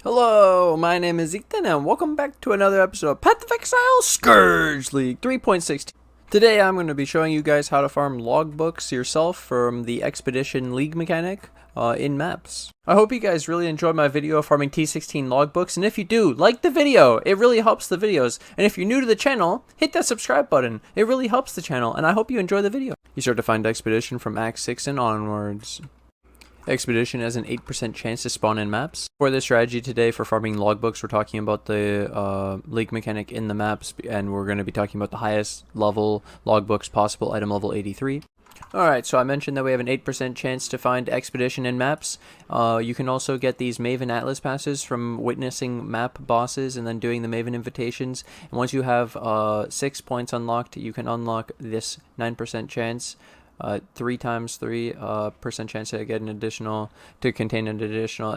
Hello, my name is Ethan, and welcome back to another episode of Path of Exile Scourge League 3.16. Today I'm going to be showing you guys how to farm logbooks yourself from the Expedition League mechanic in maps. I hope you guys really enjoyed my video of farming T16 logbooks, and if you do, like the video, it really helps the videos. And if you're new to the channel, hit that subscribe button, it really helps the channel, and I hope you enjoy the video. You start to find Expedition from Act 6 and onwards. Expedition has an 8% chance to spawn in maps. For this strategy today for farming logbooks, we're talking about the league mechanic in the maps, and we're going to be talking about the highest level logbooks possible, item level 83. Alright, so I mentioned that we have an 8% chance to find Expedition in maps. You can also get these Maven Atlas passes from witnessing map bosses and then doing the Maven invitations. And once you have 6 points unlocked, you can unlock this 9% chance. 3 times 3% chance to get an additional, to contain an additional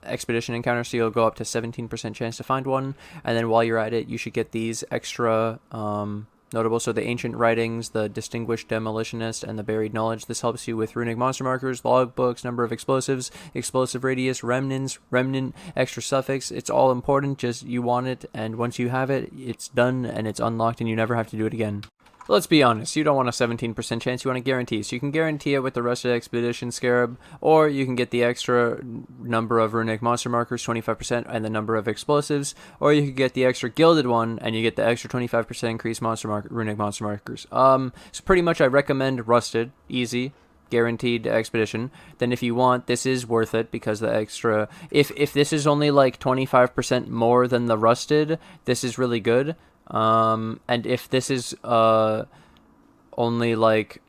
expedition encounter, so you'll go up to 17% chance to find one. And then while you're at it, you should get these extra notable, so the ancient writings, the distinguished demolitionist, and the buried knowledge. This helps you with runic monster markers, logbooks, number of explosives, explosive radius, remnants, remnant, extra suffix. It's all important, just you want it, and once you have it, it's done and it's unlocked and you never have to do it again. Let's be honest, you don't want a 17% chance, you want a guarantee. So you can guarantee it with the Rusted Expedition Scarab, or you can get the extra number of runic monster markers, 25%, and the number of explosives, or you could get the extra gilded one, and you get the extra 25% increased runic monster markers. So pretty much I recommend Rusted, easy, guaranteed expedition. Then if you want, this is worth it because the extra, if this is only like 25% more than the Rusted, this is really good. And if this is only like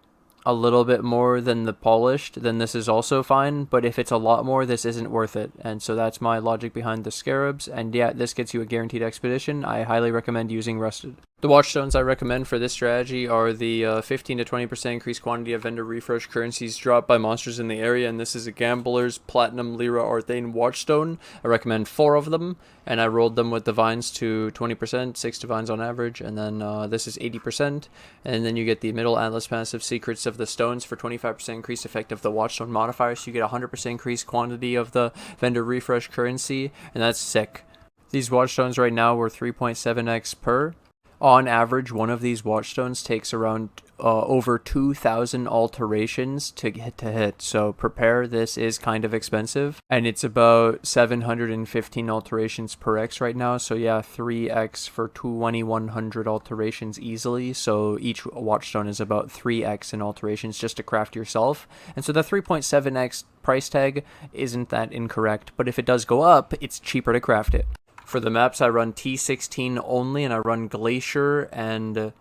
a little bit more than the polished, then this is also fine, but if it's a lot more, this isn't worth it. And so that's my logic behind the scarabs, and yeah, this gets you a guaranteed expedition. I highly recommend using Rusted. The watchstones I recommend for this strategy are the 15 to 20% increased quantity of vendor refresh currencies dropped by monsters in the area, and this is a Gambler's Platinum Lyra Arthane watchstone. I recommend 4 of them, and I rolled them with divines to 20%, 6 divines on average, and then this is 80%, and then you get the middle atlas passive Secrets of the Stones for 25% increased effect of the watchstone modifier, so you get 100% increased quantity of the vendor refresh currency, and that's sick. These watchstones right now were 3.7x per. On average, one of these watchstones takes around over 2,000 alterations to hit. So prepare, this is kind of expensive. And it's about 715 alterations per X right now. So yeah, 3X for 2,100 alterations easily. So each watchstone is about 3X in alterations just to craft yourself. And so the 3.7X price tag isn't that incorrect. But if it does go up, it's cheaper to craft it. For the maps, I run T16 only, and I run Glacier and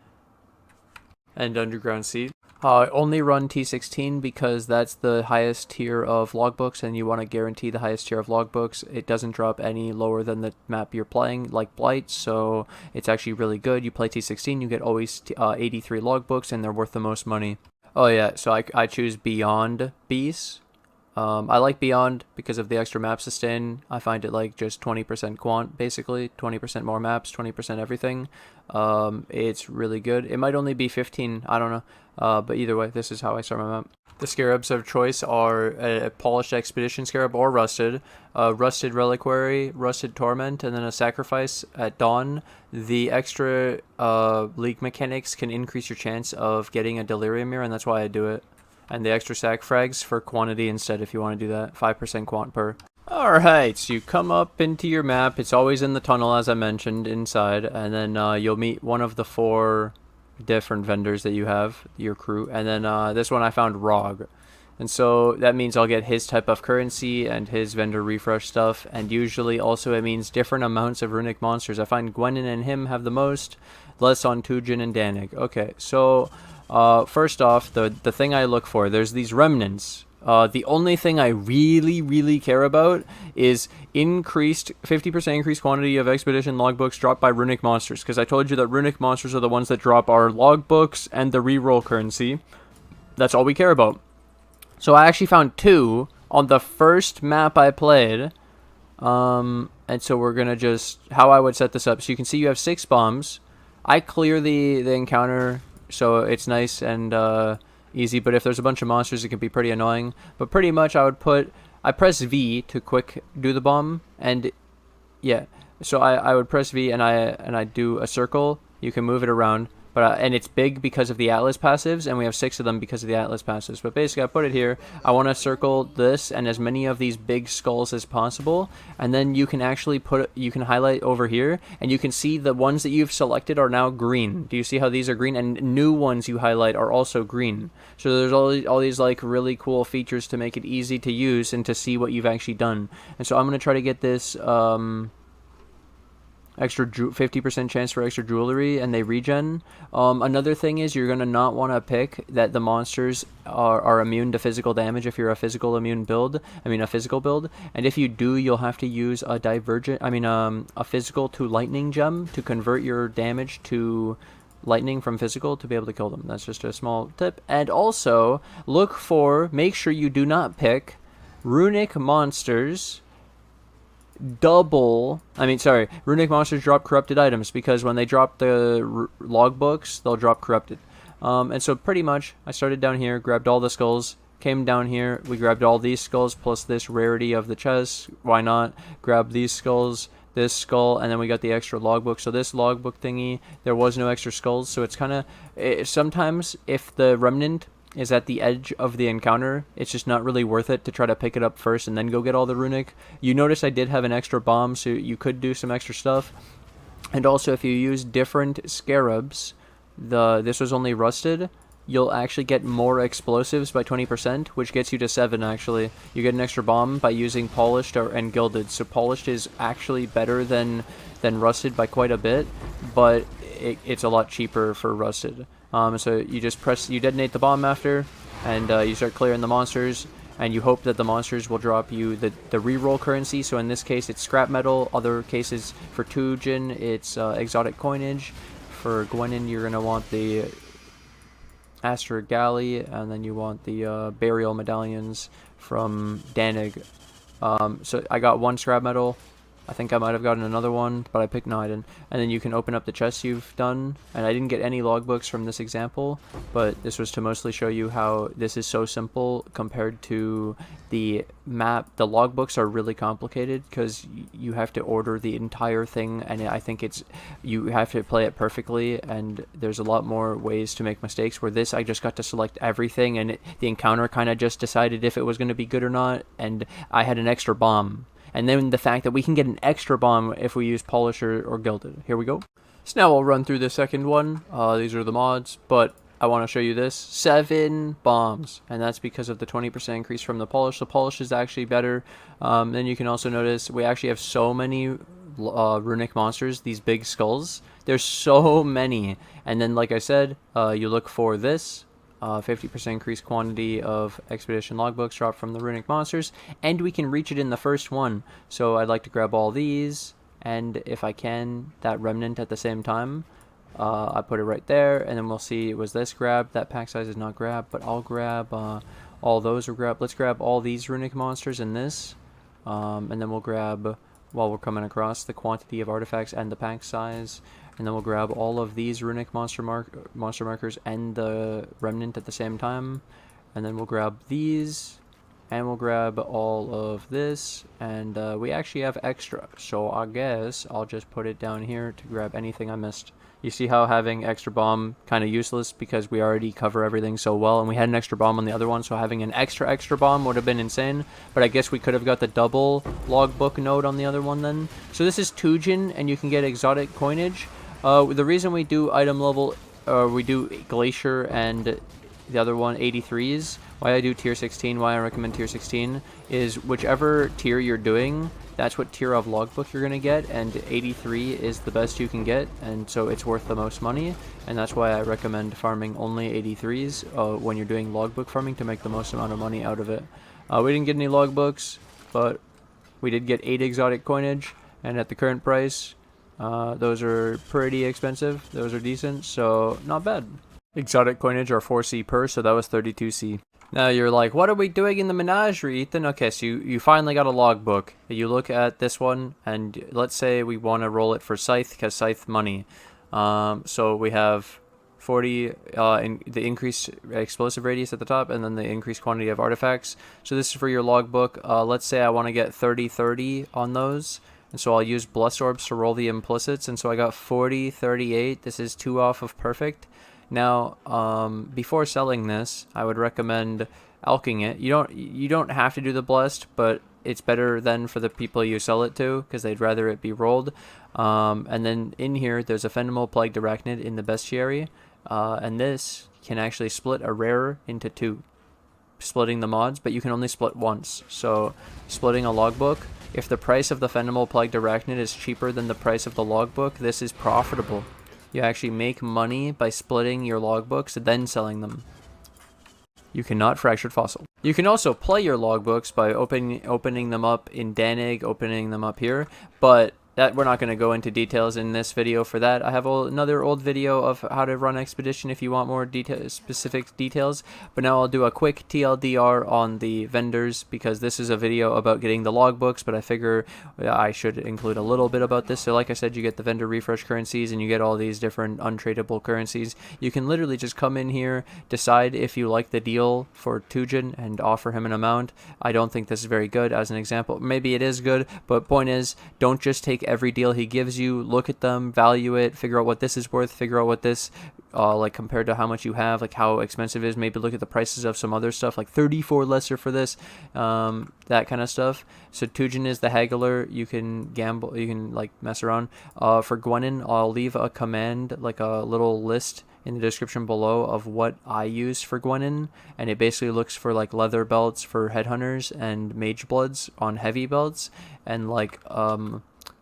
Underground Sea. I only run T16 because that's the highest tier of logbooks, and you want to guarantee the highest tier of logbooks. It doesn't drop any lower than the map you're playing, like Blight, so it's actually really good. You play T16, you get always 83 logbooks, and they're worth the most money. Oh yeah, so I choose Beyond Beast. I like Beyond because of the extra map sustain. I find it like just 20% quant, basically. 20% more maps, 20% everything. It's really good. It might only be 15, I don't know. But either way, this is how I start my map. The scarabs of choice are a polished expedition scarab or rusted. Rusted reliquary, rusted torment, and then a sacrifice at dawn. The extra league mechanics can increase your chance of getting a delirium mirror, and that's why I do it. And the extra sac frags for quantity instead if you want to do that. 5% quant per. Alright, so you come up into your map. It's always in the tunnel, as I mentioned, inside. And then you'll meet one of the 4 different vendors that you have, your crew. And then this one I found Rog. And so that means I'll get his type of currency and his vendor refresh stuff. And usually also it means different amounts of runic monsters. I find Gwennen and him have the most, less on Tujin and Danig. Okay, so first off, the thing I look for, there's these remnants. The only thing I really care about is increased 50% increased quantity of expedition logbooks dropped by runic monsters, because I told you that runic monsters are the ones that drop our logbooks and the reroll currency. That's all we care about. So I actually found 2 on the first map I played. And so we're gonna just, how I would set this up, so you can see you have 6 bombs. I clear the encounter, so it's nice and easy, but if there's a bunch of monsters, it can be pretty annoying. But pretty much I press V to quick do the bomb, and Yeah. So I would press V and I do a circle. You can move it around, but and it's big because of the Atlas passives, and we have 6 of them because of the Atlas passives. But basically, I put it here. I want to circle this and as many of these big skulls as possible, and then you can actually you can highlight over here, and you can see the ones that you've selected are now green. Do you see how these are green? And new ones you highlight are also green. So there's all these like really cool features to make it easy to use and to see what you've actually done. And so I'm gonna try to get this. Extra 50% chance for extra jewelry, and they regen. Another thing is you're gonna not want to pick that the monsters are immune to physical damage if you're a physical immune build. A physical build. And if you do, you'll have to use a a physical to lightning gem to convert your damage to lightning from physical to be able to kill them. That's just a small tip. And also make sure you do not pick runic monsters. Runic monsters drop corrupted items, because when they drop the logbooks, they'll drop corrupted. And so pretty much, I started down here, grabbed all the skulls, came down here, we grabbed all these skulls, plus this rarity of the chest, why not, grab these skulls, this skull, and then we got the extra logbook. So this logbook thingy, there was no extra skulls, so it's kind of, sometimes if the remnant is at the edge of the encounter, it's just not really worth it to try to pick it up first and then go get all the runic. You notice I did have an extra bomb, so you could do some extra stuff. And also, if you use different scarabs, this was only rusted, you'll actually get more explosives by 20%, which gets you to 7 actually. You get an extra bomb by using polished and gilded. So polished is actually better than rusted by quite a bit, but it's a lot cheaper for rusted. So you just you detonate the bomb after, and you start clearing the monsters, and you hope that the monsters will drop you the reroll currency. So in this case, it's scrap metal. Other cases, for Tujin, it's exotic coinage. For Gwennen, you're going to want the Astra Galley, and then you want the burial medallions from Danig. So I got 1 scrap metal. I think I might have gotten another one, but I picked no, I didn't. And then you can open up the chests you've done. And I didn't get any logbooks from this example, but this was to mostly show you how this is so simple compared to the map. The logbooks are really complicated because you have to order the entire thing, and I think you have to play it perfectly, and there's a lot more ways to make mistakes, where this I just got to select everything, and the encounter kind of just decided if it was going to be good or not, and I had an extra bomb. And then the fact that we can get an extra bomb if we use polish or gilded. Here we go. So now I'll run through the second one. These are the mods, but I want to show you this. 7 bombs, and that's because of the 20% increase from the polish. The polish is actually better. Then you can also notice we actually have so many runic monsters, these big skulls. There's so many. And then, like I said, you look for this. 50% increased quantity of expedition logbooks dropped from the runic monsters, and we can reach it in the first one. So I'd like to grab all these, and if I can, that remnant at the same time. I put it right there, and then we'll see, was this grabbed? That pack size is not grabbed, but I'll grab all those are grabbed. Let's grab all these runic monsters in this, and then we'll grab, while we're coming across, the quantity of artifacts and the pack size. And then we'll grab all of these runic monster markers and the remnant at the same time. And then we'll grab these. And we'll grab all of this. And we actually have extra. So I guess I'll just put it down here to grab anything I missed. You see how having extra bomb kind of useless because we already cover everything so well. And we had an extra bomb on the other one. So having an extra bomb would have been insane. But I guess we could have got the double logbook node on the other one then. So this is Tujin, and you can get exotic coinage. The reason we do item level, we do Glacier and the other one 83s, why I do tier 16, why I recommend tier 16, is whichever tier you're doing, that's what tier of logbook you're going to get, and 83 is the best you can get, and so it's worth the most money, and that's why I recommend farming only 83s when you're doing logbook farming to make the most amount of money out of it. We didn't get any logbooks, but we did get 8 exotic coinage, and at the current price, those are pretty expensive. Those are decent, so not bad. Exotic coinage are 4C per, so that was 32C. Now you're like, what are we doing in the menagerie, Ethan? Okay, so you finally got a logbook. You look at this one, and let's say we want to roll it for Scythe, because Scythe money. So we have 40, in the increased explosive radius at the top, and then the increased quantity of artifacts. So this is for your logbook. Let's say I want to get 30-30 on those. And so I'll use Bless Orbs to roll the implicits, and so I got 40, 38. This is 2 off of perfect. Now, before selling this, I would recommend alking it. You don't have to do the blessed, but it's better then for the people you sell it to, because they'd rather it be rolled. And then in here, there's ephemeral plagued arachnid in the bestiary, and this can actually split a rare into 2, splitting the mods, but you can only split once. So splitting a logbook, if the price of the ephemeral plagued arachnid is cheaper than the price of the logbook, this is profitable. You actually make money by splitting your logbooks and then selling them. You cannot fractured fossil. You can also play your logbooks by opening them up in Danig, opening them up here, but that we're not going to go into details in this video for that. I have another old video of how to run Expedition if you want more specific details, but now I'll do a quick TLDR on the vendors, because this is a video about getting the logbooks, but I figure I should include a little bit about this. So like I said, you get the vendor refresh currencies, and you get all these different untradeable currencies. You can literally just come in here, decide if you like the deal for Tujen, and offer him an amount. I don't think this is very good as an example. Maybe it is good, but point is, don't just take every deal he gives you. Look at them, value it, figure out what this is worth, figure out what this like compared to how much you have, like how expensive it is. Maybe look at the prices of some other stuff, like 34 lesser for this, that kind of stuff. So Tujen is the haggler. You can gamble, you can like mess around. For Gwennen, I'll leave a command, like a little list in the description below of what I use for Gwennen, and it basically looks for like leather belts for headhunters and mage bloods on heavy belts, and like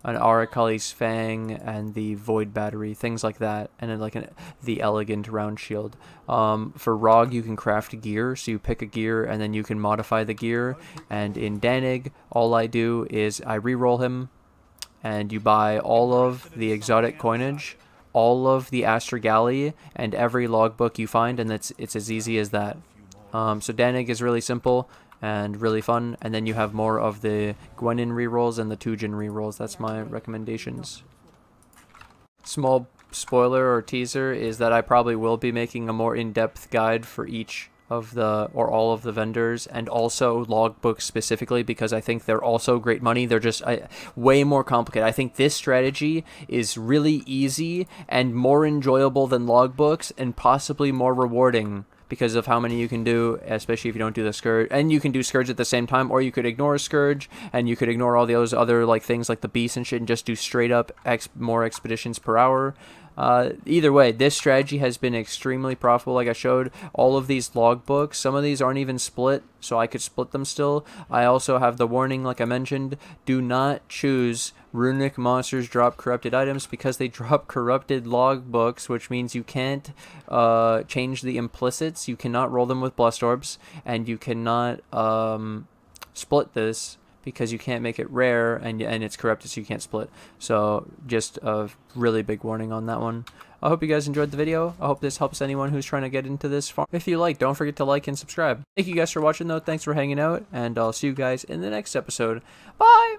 an Arakali's Fang and the Void Battery, things like that, and then like the Elegant Round Shield. For Rog, you can craft gear, so you pick a gear and then you can modify the gear. And in Danig, all I do is I reroll him, and you buy all of the exotic coinage, all of the Astragali, and every logbook you find, and it's as easy as that. So Danig is really simple and really fun, and then you have more of the Gwennen rerolls and the Tujen rerolls. That's my recommendations. Small spoiler or teaser is that I probably will be making a more in-depth guide for each of the, or all of the vendors, and also logbooks specifically, because I think they're also great money. They're just way more complicated. I think this strategy is really easy and more enjoyable than logbooks, and possibly more rewarding, because of how many you can do, especially if you don't do the Scourge. And you can do Scourge at the same time, or you could ignore Scourge, and you could ignore all those other like things like the Beast and shit, and just do straight up more expeditions per hour. Either way, this strategy has been extremely profitable. Like I showed, all of these logbooks, some of these aren't even split, so I could split them still. I also have the warning, like I mentioned, do not choose runic monsters drop corrupted items, because they drop corrupted logbooks, which means you can't change the implicits, you cannot roll them with blessed orbs, and you cannot split this, because you can't make it rare, and it's corrupted, so you can't split. So just a really big warning on that one. I hope you guys enjoyed the video. I hope this helps anyone who's trying to get into this farm. If you like, don't forget to like and subscribe. Thank you guys for watching though. Thanks for hanging out, and I'll see you guys in the next episode. Bye!